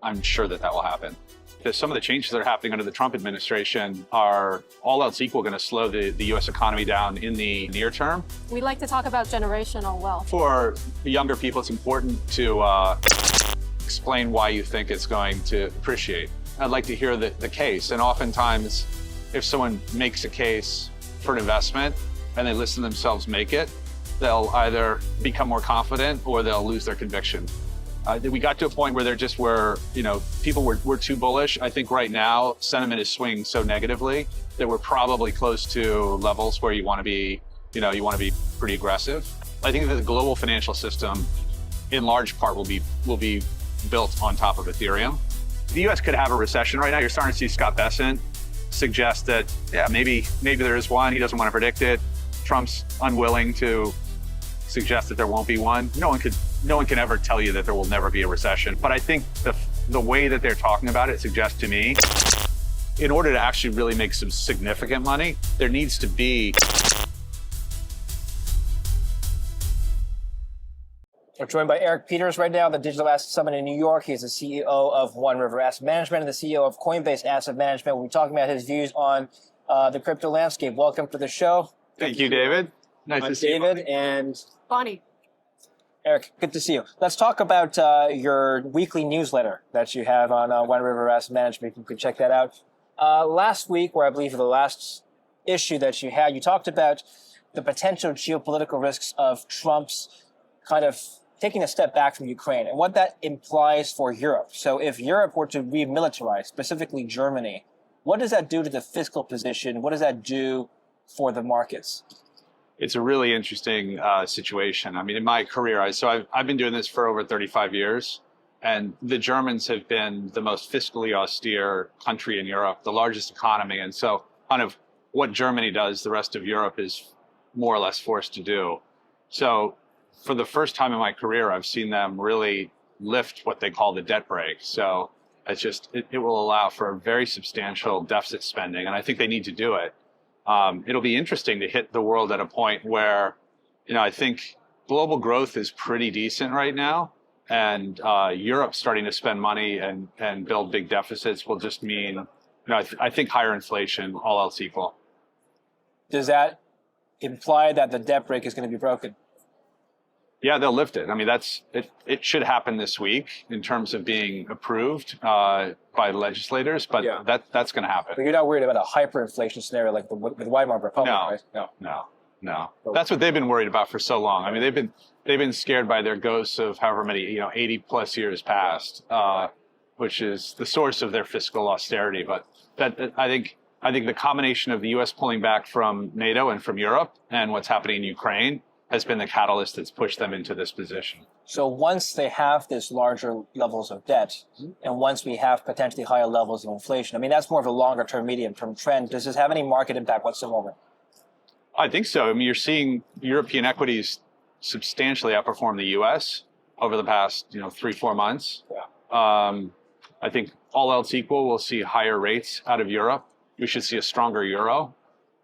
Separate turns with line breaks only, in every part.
I'm sure that that will happen. Because some of the changes that are happening under the Trump administration are, all else equal, going to slow the U.S. economy down in the near term.
We like to talk about generational wealth.
For younger people, it's important to explain why you think it's going to appreciate. I'd like to hear the case. And oftentimes, if someone makes a case for an investment and they listen to themselves make it, they'll either become more confident or they'll lose their conviction. We got to a point where people were too bullish. I think right now sentiment is swinging so negatively that we're probably close to levels where you want to be pretty aggressive. I think that the global financial system, in large part, will be built on top of Ethereum. The U.S. could have a recession right now. You're starting to see Scott Bessent suggest that, maybe there is one. He doesn't want to predict it. Trump's unwilling to suggest that there won't be one. No one can ever tell you that there will never be a recession. But I think the way that they're talking about it suggests to me, in order to actually really make some significant money, there needs to be.
We're joined by Eric Peters right now, the Digital Asset Summit in New York. He is the CEO of One River Asset Management and the CEO of Coinbase Asset Management. We'll be talking about his views on the crypto landscape. Welcome to the show.
Thank you, David. Nice to see you.
David and
Bonnie.
Eric, good to see you. Let's talk about your weekly newsletter that you have on One River Asset Management. You can check that out. Last week, or I believe the last issue that you had, you talked about the potential geopolitical risks of Trump's kind of taking a step back from Ukraine and what that implies for Europe. So if Europe were to remilitarize, specifically Germany, what does that do to the fiscal position? What does that do for the markets?
It's a really interesting situation. I mean, in my career, I've been doing this for over 35 years, and the Germans have been the most fiscally austere country in Europe, the largest economy. And so kind of what Germany does, the rest of Europe is more or less forced to do. So for the first time in my career, I've seen them really lift what they call the debt brake. So it will allow for a very substantial deficit spending, and I think they need to do it. It'll be interesting to hit the world at a point where, I think global growth is pretty decent right now, and Europe starting to spend money and build big deficits will just mean, I think higher inflation, all else equal.
Does that imply that the debt brake is going to be broken?
Yeah, they'll lift it. I mean, it should happen this week in terms of being approved by legislators, but that's going to happen.
But you're not worried about a hyperinflation scenario like with Weimar Republic, right?
No. That's what they've been worried about for so long. I mean, they've been scared by their ghosts of however many, 80 plus years past, which is the source of their fiscal austerity. But I think the combination of the U.S. pulling back from NATO and from Europe and what's happening in Ukraine has been the catalyst that's pushed them into this position.
So once they have this larger levels of debt, and once we have potentially higher levels of inflation, I mean, that's more of a longer term, medium term trend. Does this have any market impact whatsoever?
I think so. I mean, you're seeing European equities substantially outperform the U.S. over the past, 3-4 months. Yeah. I think all else equal, we'll see higher rates out of Europe. We should see a stronger euro.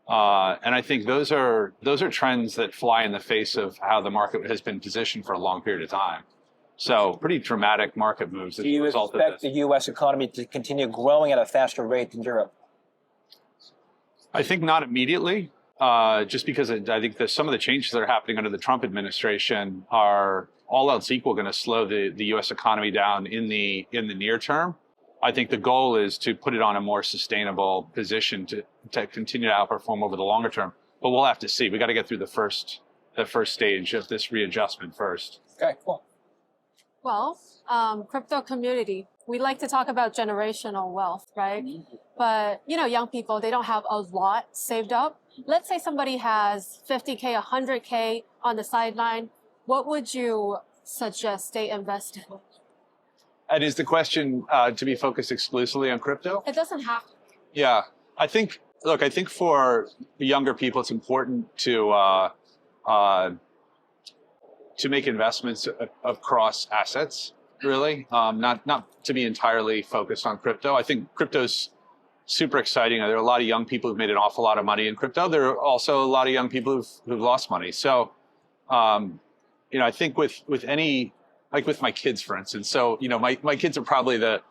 And I think those are trends that fly in the face of how the market has been positioned for a long period of time. So pretty dramatic market moves as a result of this.
Do you expect the U.S. economy to continue growing at a faster rate than Europe?
I think not immediately, just because I think that some of the changes that are happening under the Trump administration are, all else equal, going to slow the U.S. economy down in the near term. I think the goal is to put it on a more sustainable position to continue to outperform over the longer term. But we'll have to see. We got to get through the first stage of this readjustment first.
Okay, cool.
Well, crypto community, we like to talk about generational wealth, right? But, young people, they don't have a lot saved up. Let's say somebody has 50K, 100K on the sideline. What would you suggest they invest in?
And is the question to be focused exclusively on crypto?
It doesn't have to.
Yeah, I think for younger people, it's important to make investments across assets, really, not to be entirely focused on crypto. I think crypto's super exciting. There are a lot of young people who've made an awful lot of money in crypto. There are also a lot of young people who've lost money. So, I think with any like with my kids, for instance. So, my kids are probably the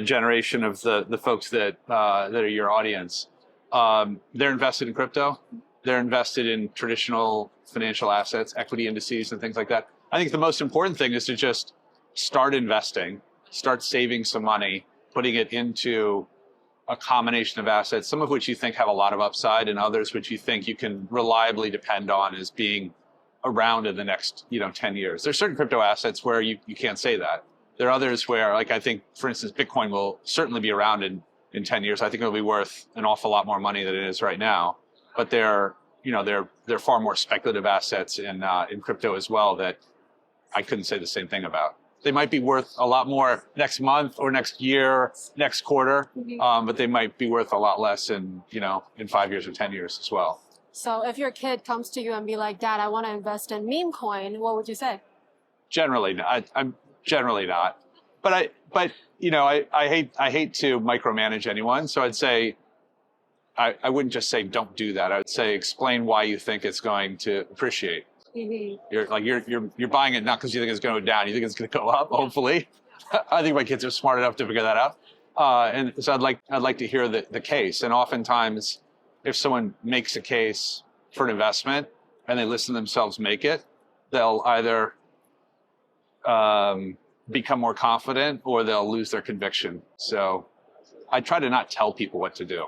generation of the folks that are your audience. They're invested in crypto. They're invested in traditional financial assets, equity indices and things like that. I think the most important thing is to just start investing, start saving some money, putting it into a combination of assets, some of which you think have a lot of upside and others which you think you can reliably depend on as being around in the next 10 years. There's certain crypto assets where you can't say that. There are others where, like, I think, for instance, Bitcoin will certainly be around in 10 years. I think it'll be worth an awful lot more money than it is right now. But they're far more speculative assets in crypto as well that I couldn't say the same thing about. They might be worth a lot more next month or next year, next quarter, but they might be worth a lot less in 5 years or 10 years as well.
So if your kid comes to you and be like, Dad, I want to invest in meme coin, what would you say?
Generally, I'm generally not. But I hate to micromanage anyone. So I'd say I wouldn't just say don't do that. I would say explain why you think it's going to appreciate.
Mm-hmm.
You're buying it not because you think it's going to go down. You think it's going to go up. Hopefully, I think my kids are smart enough to figure that out. And so I'd like to hear the case. And oftentimes, if someone makes a case for an investment and they listen to themselves make it, they'll either become more confident or they'll lose their conviction. So I try to not tell people what to do.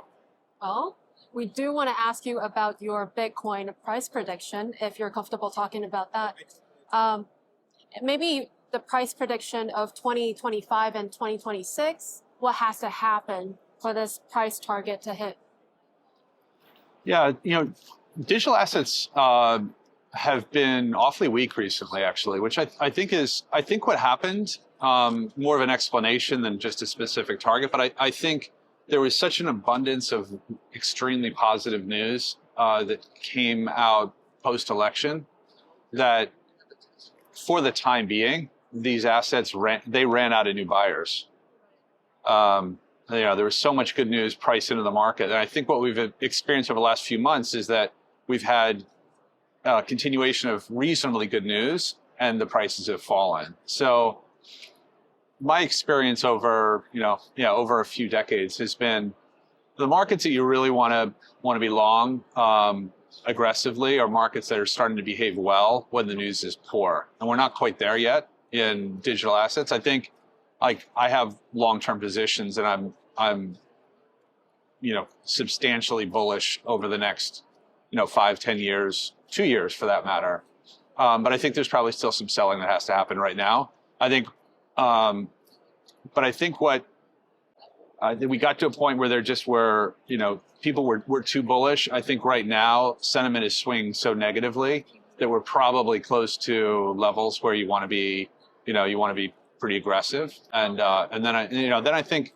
Well, we do want to ask you about your Bitcoin price prediction, if you're comfortable talking about that. Maybe the price prediction of 2025 and 2026, what has to happen for this price target to hit?
Yeah, digital assets have been awfully weak recently, actually, which I think what happened, more of an explanation than just a specific target, but I think there was such an abundance of extremely positive news that came out post-election that for the time being, these assets ran out of new buyers. There was so much good news priced into the market. And I think what we've experienced over the last few months is that we've had a continuation of reasonably good news and the prices have fallen. So my experience over a few decades has been the markets that you really want to be long aggressively are markets that are starting to behave well when the news is poor. And we're not quite there yet in digital assets. I think I have long-term positions and I'm substantially bullish over the next 5, 10 years, 2 years for that matter. But I think there's probably still some selling that has to happen right now. I think we got to a point where there just were, people were too bullish. I think right now sentiment is swinging so negatively that we're probably close to levels where you want to be pretty aggressive. And then I think,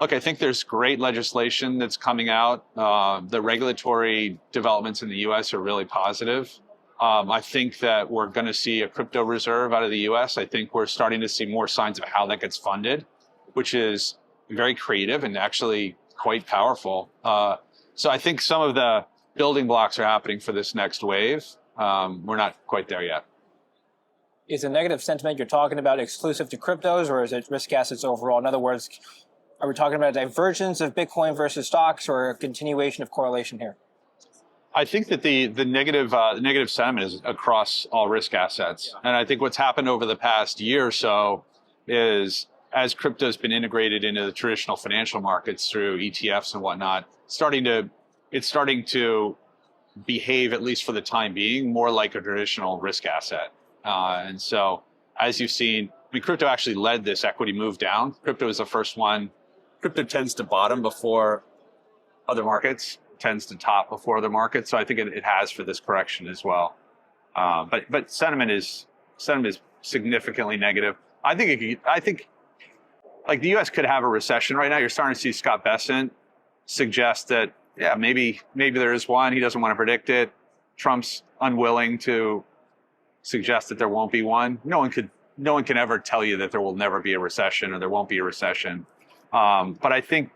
I think there's great legislation that's coming out. The regulatory developments in the U.S. are really positive. I think that we're going to see a crypto reserve out of the U.S. I think we're starting to see more signs of how that gets funded, which is very creative and actually quite powerful. So I think some of the building blocks are happening for this next wave. We're not quite there yet.
Is the negative sentiment you're talking about exclusive to cryptos, or is it risk assets overall? In other words, are we talking about a divergence of Bitcoin versus stocks or a continuation of correlation here?
I think that the negative sentiment is across all risk assets. And I think what's happened over the past year or so is as crypto's been integrated into the traditional financial markets through ETFs and whatnot, it's starting to behave, at least for the time being, more like a traditional risk asset. And so as you've seen, crypto actually led this equity move down. Crypto is the first one. Crypto tends to bottom before other markets, tends to top before other markets. So I think it has for this correction as well. But sentiment is significantly negative. I think like the U.S. could have a recession right now. You're starting to see Scott Bessent suggest that, yeah, maybe there is one. He doesn't want to predict it. Trump's unwilling to suggest that there won't be one. No one can ever tell you that there will never be a recession or there won't be a recession. But I think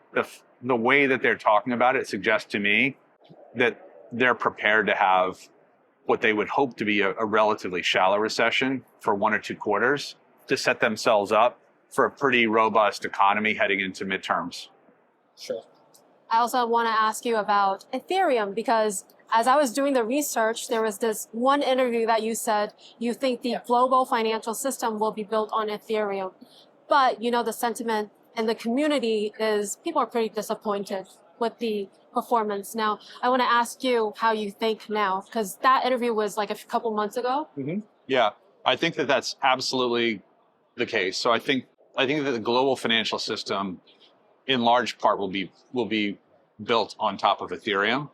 the way that they're talking about it suggests to me that they're prepared to have what they would hope to be a relatively shallow recession for 1 or 2 quarters. to set themselves up for a pretty robust economy heading into midterms.
Sure.
I also want to ask you about Ethereum, because as I was doing the research, there was this one interview that you said you think the global financial system will be built on Ethereum. But, you know, the sentiment in the community is people are pretty disappointed with the performance. Now, I want to ask you how you think now, because that interview was like a couple months ago.
Mm-hmm. Yeah, I think that that's absolutely the case. So I think that the global financial system, in large part, will be built on top of Ethereum.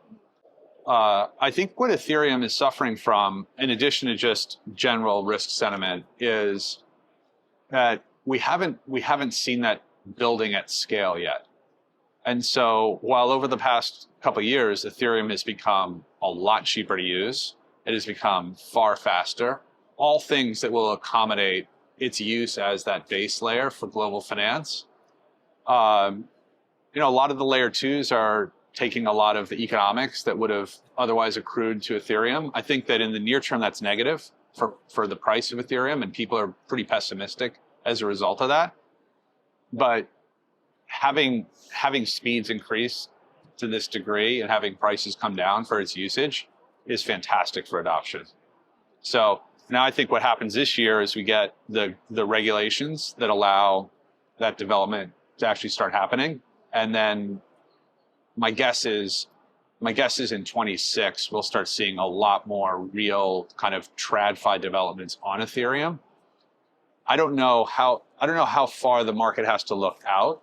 I think what Ethereum is suffering from, in addition to just general risk sentiment, is that we haven't seen that building at scale yet. And so while over the past couple of years, Ethereum has become a lot cheaper to use, it has become far faster, all things that will accommodate its use as that base layer for global finance. You know, a lot of the layer twos are taking a lot of the economics that would have otherwise accrued to Ethereum. I think that in the near term, that's negative for the price of Ethereum, and people are pretty pessimistic as a result of that. But having speeds increase to this degree and having prices come down for its usage is fantastic for adoption. So now I think what happens this year is we get the regulations that allow that development to actually start happening. And then my guess is in 26, we'll start seeing a lot more real kind of TradFi developments on Ethereum. I don't know how far the market has to look out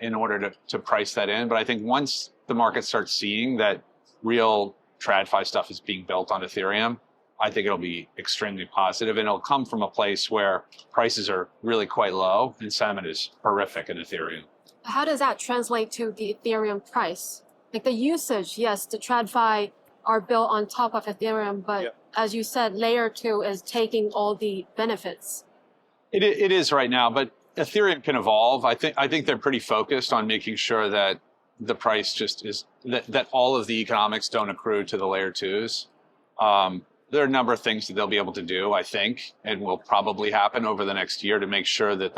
in order to price that in. But I think once the market starts seeing that real TradFi stuff is being built on Ethereum, I think it'll be extremely positive, and it'll come from a place where prices are really quite low and sentiment is horrific in Ethereum.
How does that translate to the Ethereum price? Like the usage, yes, the TradFi are built on top of Ethereum, but as you said, layer 2 is taking all the benefits.
It is right now, but Ethereum can evolve. I think they're pretty focused on making sure that the price just is, that all of the economics don't accrue to the layer 2s. There are a number of things that they'll be able to do, I think, and will probably happen over the next year to make sure that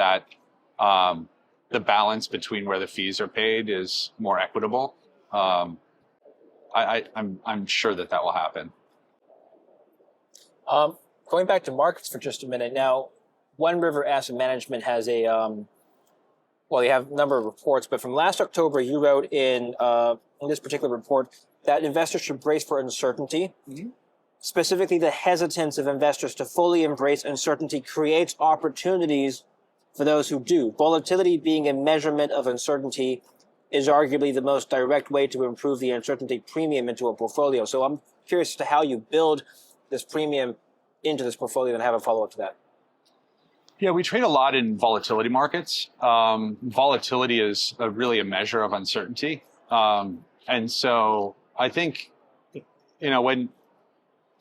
the balance between where the fees are paid is more equitable. I'm sure that will happen.
Going back to markets for just a minute now, One River Asset Management has a, well, you have a number of reports, but from last October, you wrote in this particular report that investors should brace for uncertainty. Mm-hmm. Specifically, the hesitance of investors to fully embrace uncertainty creates opportunities for those who do. Volatility being a measurement of uncertainty is arguably the most direct way to improve the uncertainty premium into a portfolio. So I'm curious as to how you build this premium into this portfolio, and have a follow-up to that.
Yeah, we trade a lot in volatility markets. Volatility is really a measure of uncertainty. And so I think, you know,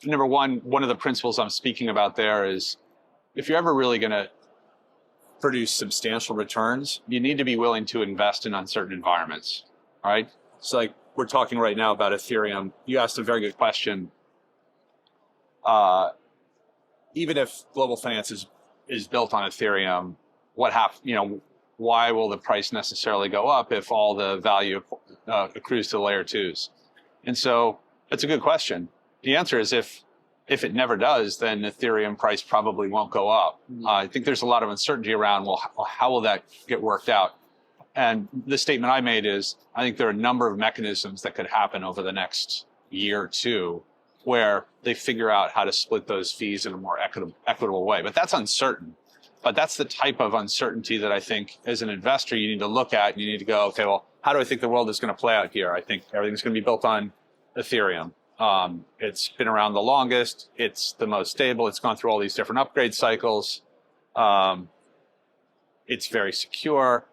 number one of the principles I'm speaking about there is if you're ever really going to produce substantial returns, you need to be willing to invest in uncertain environments, all right? So like we're talking right now about Ethereum. You asked a very good question. Even if global finance is built on Ethereum, why will the price necessarily go up if all the value accrues to the layer 2s? And so that's a good question. The answer is if it never does, then Ethereum price probably won't go up. I think there's a lot of uncertainty around, well, how will that get worked out? And the statement I made is, I think there are a number of mechanisms that could happen over the next year or two where they figure out how to split those fees in a more equitable way. But that's uncertain. But that's the type of uncertainty that I think as an investor you need to look at. You need to go, okay, well, how do I think the world is going to play out here? I think everything's going to be built on Ethereum. It's been around the longest. It's the most stable. It's gone through all these different upgrade cycles. It's very secure,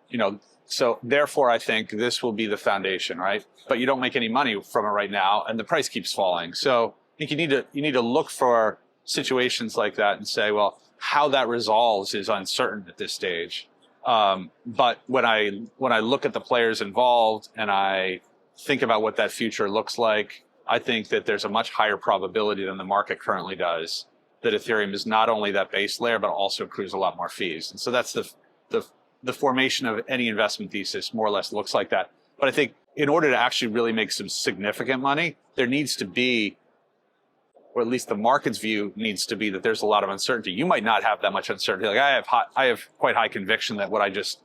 so therefore I think this will be the foundation, right? But you don't make any money from it right now and the price keeps falling. So I think you need to look for situations like that and say, well, how that resolves is uncertain at this stage. But when I look at the players involved and I think about what that future looks like, I think that there's a much higher probability than the market currently does that Ethereum is not only that base layer, but also accrues a lot more fees. And so that's the formation of any investment thesis more or less looks like that. But I think in order to actually really make some significant money, there needs to be, or at least the market's view needs to be, that there's a lot of uncertainty. You might not have that much uncertainty. Like I have quite high conviction that what I just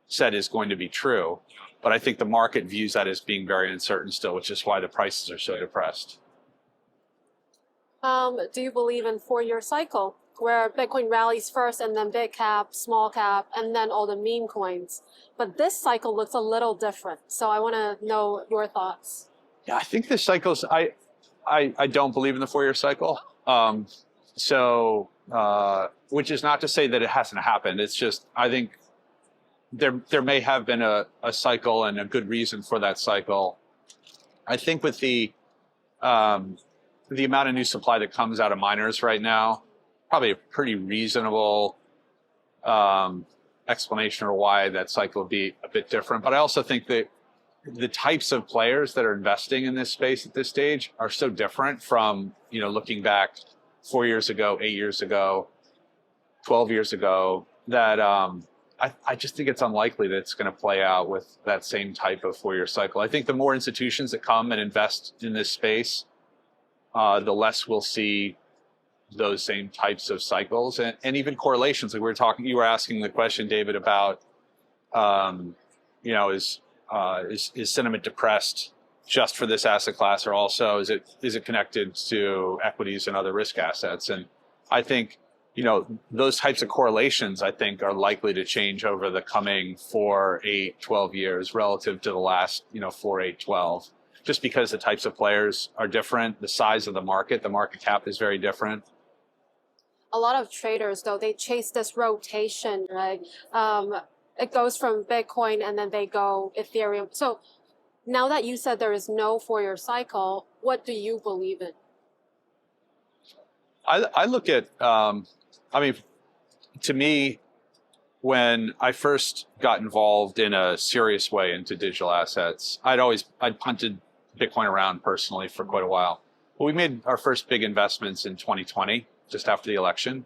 said is going to be true, but I think the market views that as being very uncertain still, which is why the prices are so depressed.
Do you believe in 4-year cycle where Bitcoin rallies first and then big cap, small cap, and then all the meme coins? But this cycle looks a little different. So I want to know your thoughts.
Yeah, I think this cycle's, I don't believe in the 4-year cycle. Which is not to say that it hasn't happened. It's just, I think there may have been a cycle and a good reason for that cycle. I think with the amount of new supply that comes out of miners right now, probably a pretty reasonable explanation for why that cycle would be a bit different. But I also think that the types of players that are investing in this space at this stage are so different from, looking back 4 years ago, 8 years ago, 12 years ago, that I just think it's unlikely that it's going to play out with that same type of 4-year cycle. I think the more institutions that come and invest in this space, the less we'll see those same types of cycles and even correlations. Like you were asking the question, David, about, is sentiment depressed just for this asset class, or also is it connected to equities and other risk assets? And I think, those types of correlations, I think, are likely to change over the coming 4, 8, 12 years relative to the last, 4, 8, 12, just because the types of players are different. The size of the market cap is very different.
A lot of traders, though, they chase this rotation, right? It goes from Bitcoin and then they go Ethereum. So now that you said there is no 4-year cycle, what do you believe in?
I look at, to me, when I first got involved in a serious way into digital assets, I'd punted Bitcoin around personally for quite a while. But we made our first big investments in 2020, just after the election.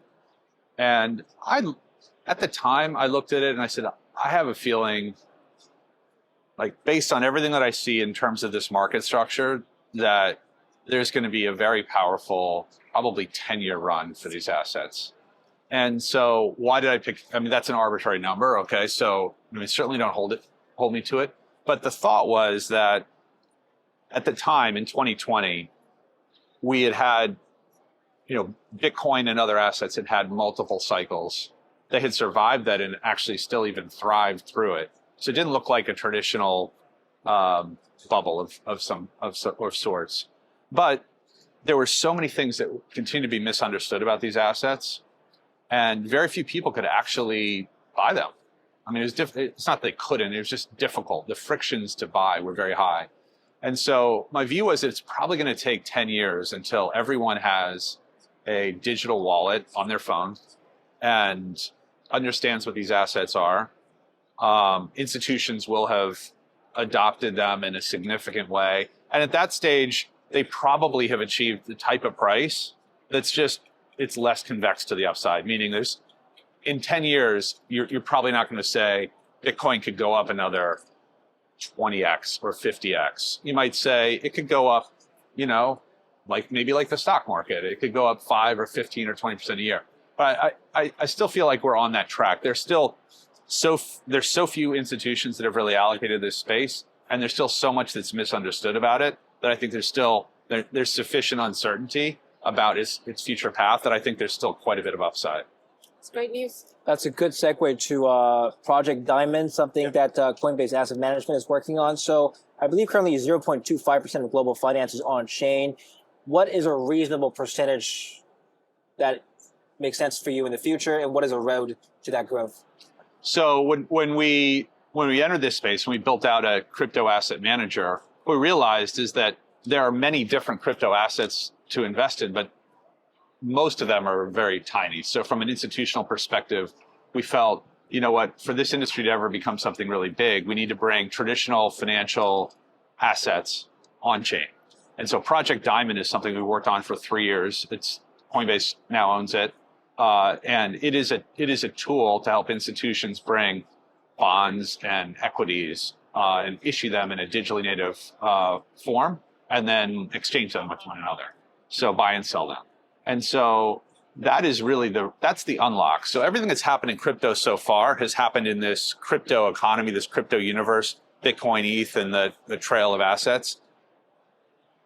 And at the time, I looked at it and I said, I have a feeling, like, based on everything that I see in terms of this market structure, that there's going to be a very powerful, probably 10-year run for these assets. And so why did I pick? That's an arbitrary number. Okay. So, certainly don't hold me to it. But the thought was that at the time in 2020, we had, Bitcoin and other assets had multiple cycles. They had survived that and actually still even thrived through it. So it didn't look like a traditional bubble of sorts. But there were so many things that continue to be misunderstood about these assets, and very few people could actually buy them. It's not that they couldn't, it was just difficult. The frictions to buy were very high. And so my view was that it's probably going to take 10 years until everyone has a digital wallet on their phone and understands what these assets are. Institutions will have adopted them in a significant way. And at that stage, they probably have achieved the type of price that's just, it's less convex to the upside, meaning in 10 years, you're probably not going to say Bitcoin could go up another 20x or 50x. You might say it could go up, maybe like the stock market. It could go up 5 or 15 or 20% a year. But I still feel like we're on that track. There's so few institutions that have really allocated this space, and there's still so much that's misunderstood about it, that I think there's sufficient uncertainty about its future path that I think there's still quite a bit of upside.
It's great news.
That's a good segue to Project Diamond, something that Coinbase Asset Management is working on. So I believe currently 0.25% of global finance is on chain. What is a reasonable percentage that makes sense for you in the future, and what is a road to that growth?
So when we entered this space, when we built out a crypto asset manager, what we realized is that there are many different crypto assets to invest in, but most of them are very tiny. So from an institutional perspective, we felt, for this industry to ever become something really big, we need to bring traditional financial assets on chain. And so Project Diamond is something we worked on for 3 years. It's Coinbase now owns it. And it is a tool to help institutions bring bonds and equities and issue them in a digitally native form, and then exchange them with one another. So buy and sell them. And so that is really that's the unlock. So everything that's happened in crypto so far has happened in this crypto economy, this crypto universe, Bitcoin, ETH, and the trail of assets.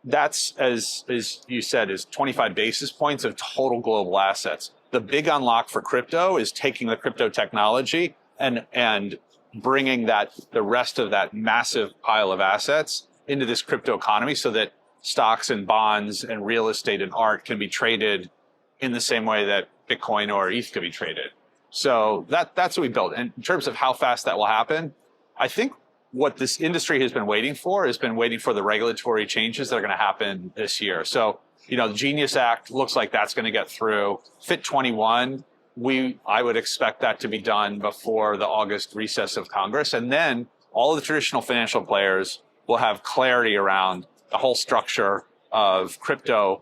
That's, as you said, is 25 basis points of total global assets. The big unlock for crypto is taking the crypto technology and bringing the rest of that massive pile of assets into this crypto economy so that stocks and bonds and real estate and art can be traded in the same way that Bitcoin or ETH could be traded. So that's what we built. And in terms of how fast that will happen, I think what this industry has been waiting for the regulatory changes that are going to happen this year. So, the Genius Act looks like that's going to get through. Fit 21, I would expect that to be done before the August recess of Congress. And then all of the traditional financial players will have clarity around the whole structure of crypto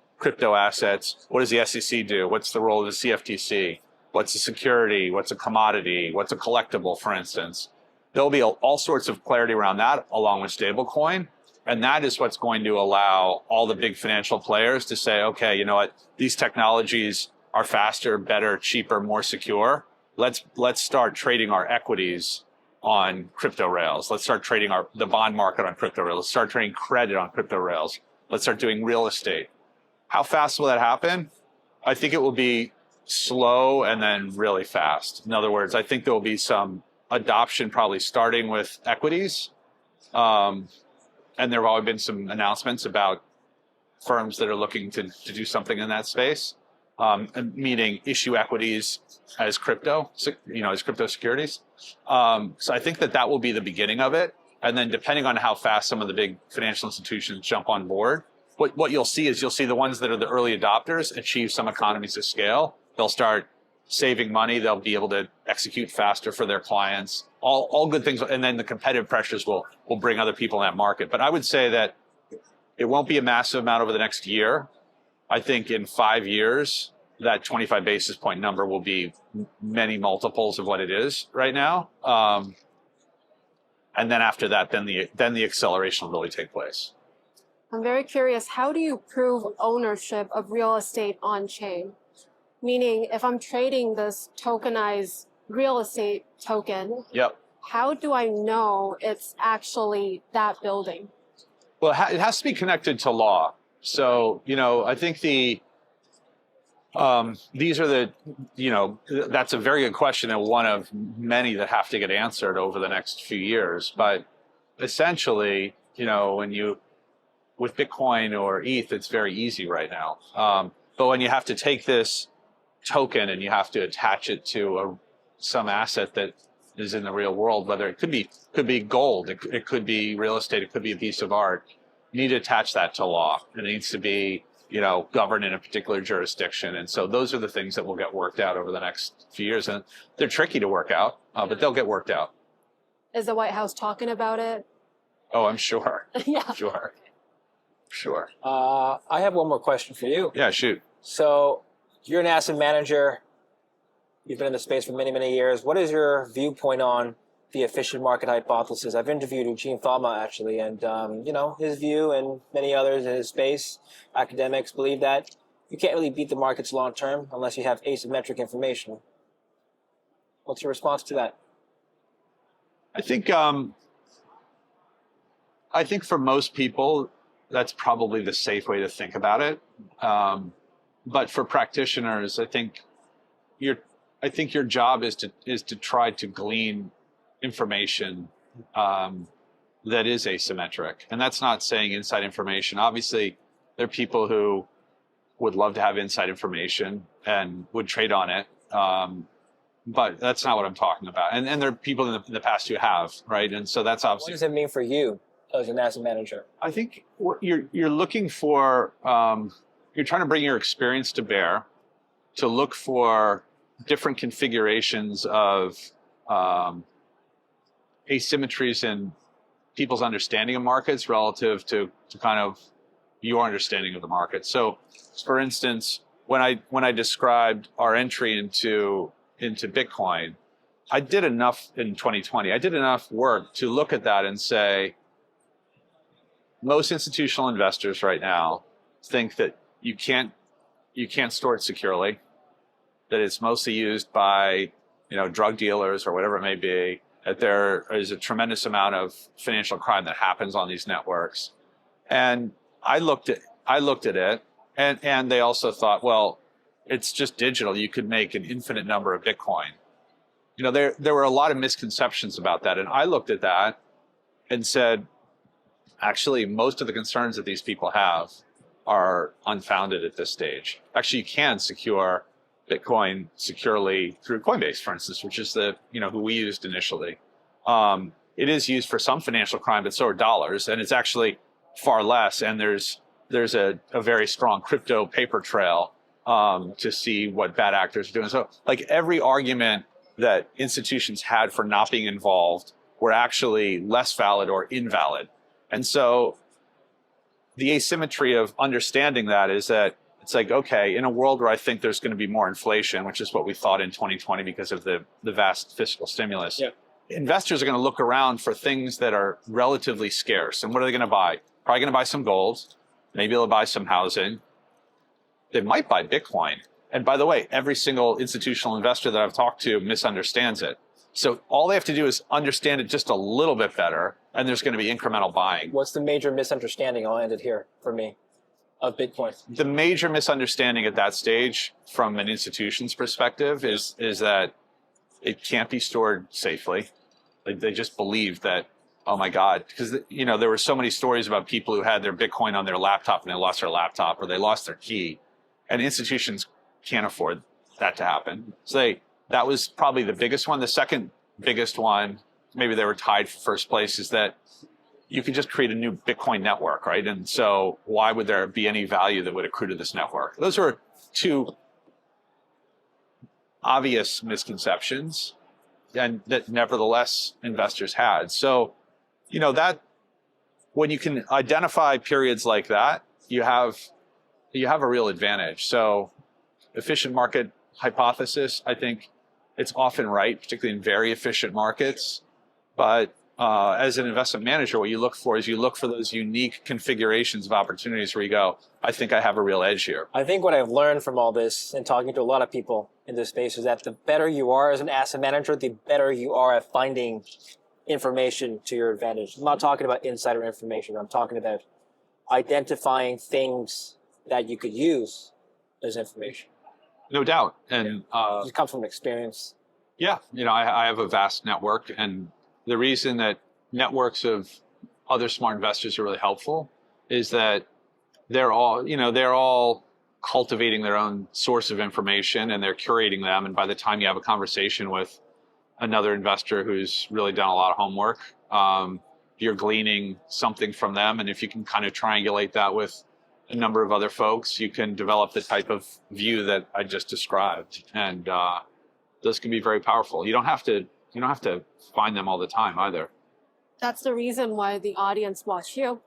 assets. What does the SEC do? What's the role of the CFTC? What's a security? What's a commodity? What's a collectible, for instance? There'll be all sorts of clarity around that, along with stablecoin. And that is what's going to allow all the big financial players to say, okay, you know what? These technologies are faster, better, cheaper, more secure. Let's start trading our equities on crypto rails. Let's start trading the bond market on crypto rails. Let's start trading credit on crypto rails. Let's start doing real estate. How fast will that happen? I think it will be slow and then really fast. In other words, I think there will be some adoption probably starting with equities. And there have already been some announcements about firms that are looking to do something in that space, meaning issue equities as crypto, as crypto securities. So I think that will be the beginning of it. And then depending on how fast some of the big financial institutions jump on board, what you'll see is the ones that are the early adopters achieve some economies of scale. They'll start saving money. They'll be able to execute faster for their clients. All good things. And then the competitive pressures will bring other people in that market. But I would say that it won't be a massive amount over the next year. I think in 5 years, that 25 basis point number will be many multiples of what it is right now. And then after that, then the acceleration will really take place.
I'm very curious, how do you prove ownership of real estate on chain? Meaning, if I'm trading this tokenized real estate token,
yep.
How do I know it's actually that building?
Well, it has to be connected to law. So, I think that's a very good question and one of many that have to get answered over the next few years. But essentially, with Bitcoin or ETH, it's very easy right now. But when you have to take this token and you have to attach it to some asset that is in the real world, whether it could be gold, it could be real estate, it could be a piece of art, you need to attach that to law. It needs to be, governed in a particular jurisdiction. And so those are the things that will get worked out over the next few years. And they're tricky to work out, but they'll get worked out.
Is the White House talking about it?
Oh, I'm sure.
Yeah.
Sure.
I have one more question for you.
Yeah, shoot.
So you're an asset manager. You've been in the space for many, many years. What is your viewpoint on the efficient market hypothesis? I've interviewed Eugene Fama, actually, and, his view and many others in his space, academics, believe that you can't really beat the markets long term unless you have asymmetric information. What's your response to that?
I think for most people, that's probably the safe way to think about it. But for practitioners, I think your job is to try to glean information that is asymmetric. And that's not saying inside information. Obviously, there are people who would love to have inside information and would trade on it. But that's not what I'm talking about. And there are people in the past who have, right? And so that's obviously...
What does it mean for you as an asset manager?
I think what you're looking for, you're trying to bring your experience to bear to look for different configurations of asymmetries in people's understanding of markets relative to kind of your understanding of the market. So, for instance, when I described our entry into Bitcoin, I did enough in 2020. I did enough work to look at that and say, most institutional investors right now think that you can't store it securely, that it's mostly used by, drug dealers or whatever it may be, that there is a tremendous amount of financial crime that happens on these networks. And I looked at it, and they also thought, well, it's just digital. You could make an infinite number of Bitcoin. There were a lot of misconceptions about that. And I looked at that and said, actually, most of the concerns that these people have are unfounded at this stage. Actually, you can secure Bitcoin securely through Coinbase, for instance, which is who we used initially. It is used for some financial crime, but so are dollars, and it's actually far less. And there's a very strong crypto paper trail to see what bad actors are doing. So, like, every argument that institutions had for not being involved were actually less valid or invalid. And so the asymmetry of understanding that is that it's like, okay, in a world where I think there's going to be more inflation, which is what we thought in 2020 because of the vast fiscal stimulus, yeah, investors are going to look around for things that are relatively scarce. And what are they going to buy? Probably going to buy some gold. Maybe they'll buy some housing. They might buy Bitcoin. And by the way, every single institutional investor that I've talked to misunderstands it. So all they have to do is understand it just a little bit better, and there's going to be incremental buying.
What's the major misunderstanding? I'll end it here for me of Bitcoin.
The major misunderstanding at that stage from an institution's perspective is that it can't be stored safely. They just believe that, oh my God, because there were so many stories about people who had their Bitcoin on their laptop and they lost their laptop or they lost their key, and institutions can't afford that to happen. So that was probably the biggest one. The second biggest one, maybe they were tied for first place, is that you could just create a new Bitcoin network, right? And so why would there be any value that would accrue to this network? Those were two obvious misconceptions, and that nevertheless investors had. So, that when you can identify periods like that, you have a real advantage. So efficient market hypothesis, I think it's often right, particularly in very efficient markets. But as an investment manager, what you look for is those unique configurations of opportunities where you go, I think I have a real edge here.
I think what I've learned from all this and talking to a lot of people in this space is that the better you are as an asset manager, the better you are at finding information to your advantage. I'm not talking about insider information. I'm talking about identifying things that you could use as information.
No doubt. And
it comes from experience.
Yeah. I have a vast network, and the reason that networks of other smart investors are really helpful is that they're all cultivating their own source of information, and they're curating them. And by the time you have a conversation with another investor who's really done a lot of homework, you're gleaning something from them. And if you can kind of triangulate that with a number of other folks, you can develop the type of view that I just described. And those can be very powerful. You don't have to find them all the time either.
That's the reason why the audience watch you,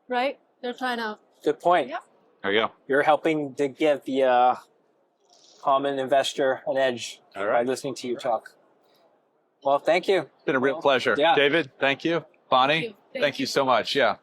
right? They're trying to.
Good point.
Yeah.
There you go.
You're helping to give the common investor an edge by listening to you talk. Well, thank you.
It's been a real pleasure.
Yeah.
David, thank you. Bonnie, thank you so much. Yeah.